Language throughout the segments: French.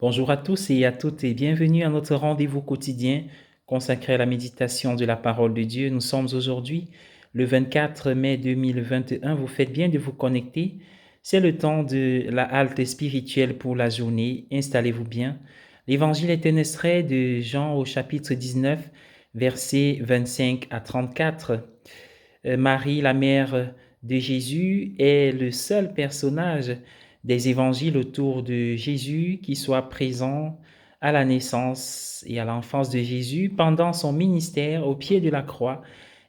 Bonjour à tous et à toutes et bienvenue à notre rendez-vous quotidien consacré à la méditation de la parole de Dieu. Nous sommes aujourd'hui le 24 mai 2021. Vous faites bien de vous connecter. C'est le temps de la halte spirituelle pour la journée. Installez-vous bien. L'évangile est un extrait de Jean au chapitre 19, versets 25 à 34. Marie, la mère de Jésus, est le seul personnage des évangiles autour de Jésus qui soit présent à la naissance et à l'enfance de Jésus pendant son ministère au pied de la croix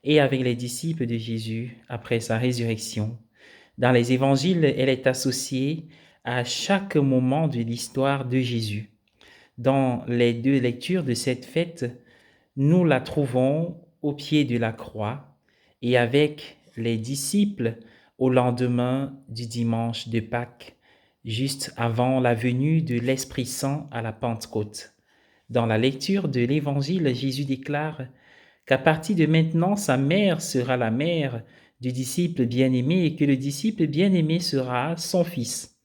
et avec les disciples de Jésus après sa résurrection. Dans les évangiles, elle est associée à chaque moment de l'histoire de Jésus. Dans les deux lectures de cette fête, nous la trouvons au pied de la croix et avec les disciples au lendemain du dimanche de Pâques, juste avant la venue de l'Esprit Saint à la Pentecôte. Dans la lecture de l'Évangile, Jésus déclare qu'à partir de maintenant, sa mère sera la mère du disciple bien-aimé et que le disciple bien-aimé sera son fils.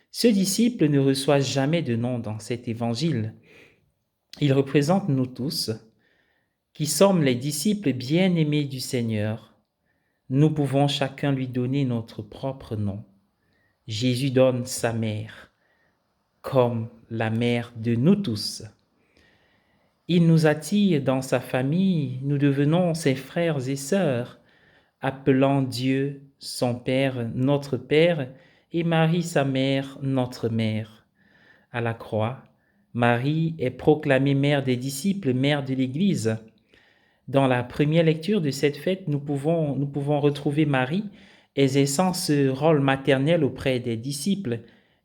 Ce disciple ne reçoit jamais de nom dans cet Évangile. Il représente nous tous, qui sommes les disciples bien-aimés du Seigneur. Nous pouvons chacun lui donner notre propre nom. Jésus donne sa mère comme la mère de nous tous. Il nous attire dans sa famille, nous devenons ses frères et sœurs, appelant Dieu son Père, notre Père, et Marie sa mère, notre mère. À la croix, Marie est proclamée mère des disciples, mère de l'Église. Dans la première lecture de cette fête, nous pouvons retrouver Marie exerçant ce rôle maternel auprès des disciples.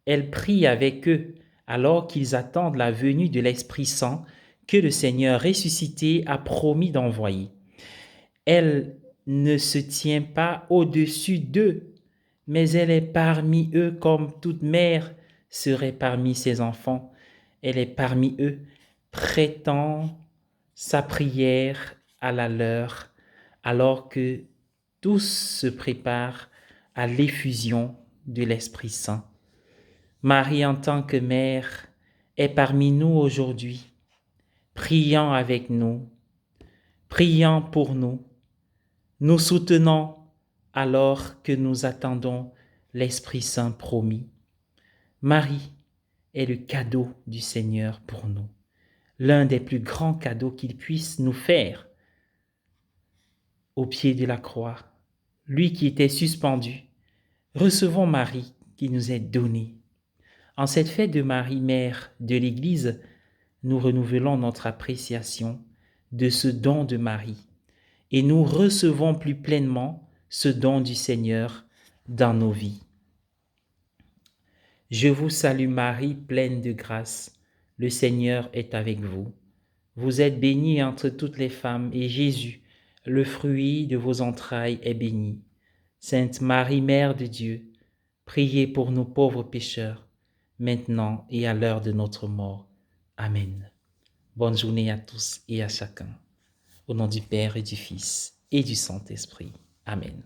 Elle prie avec eux alors qu'ils attendent la venue de l'Esprit Saint que le Seigneur ressuscité a promis d'envoyer. Elle ne se tient pas au-dessus d'eux, mais elle est parmi eux comme toute mère serait parmi ses enfants. Elle est parmi eux, prêtant sa prière à la leur, alors que tous se préparent à l'effusion de l'Esprit Saint. Marie, en tant que mère, est parmi nous aujourd'hui, priant avec nous, priant pour nous, nous soutenant alors que nous attendons l'Esprit Saint promis. Marie est le cadeau du Seigneur pour nous, l'un des plus grands cadeaux qu'il puisse nous faire. Au pied de la croix, lui qui était suspendu, recevons Marie qui nous est donnée. En cette fête de Marie, mère de l'Église, nous renouvelons notre appréciation de ce don de Marie et nous recevons plus pleinement ce don du Seigneur dans nos vies. Je vous salue Marie, pleine de grâce, le Seigneur est avec vous. Vous êtes bénie entre toutes les femmes et Jésus, le fruit de vos entrailles, est béni. Sainte Marie, Mère de Dieu, priez pour nous pauvres pécheurs, maintenant et à l'heure de notre mort. Amen. Bonne journée à tous et à chacun. Au nom du Père et du Fils et du Saint-Esprit. Amen.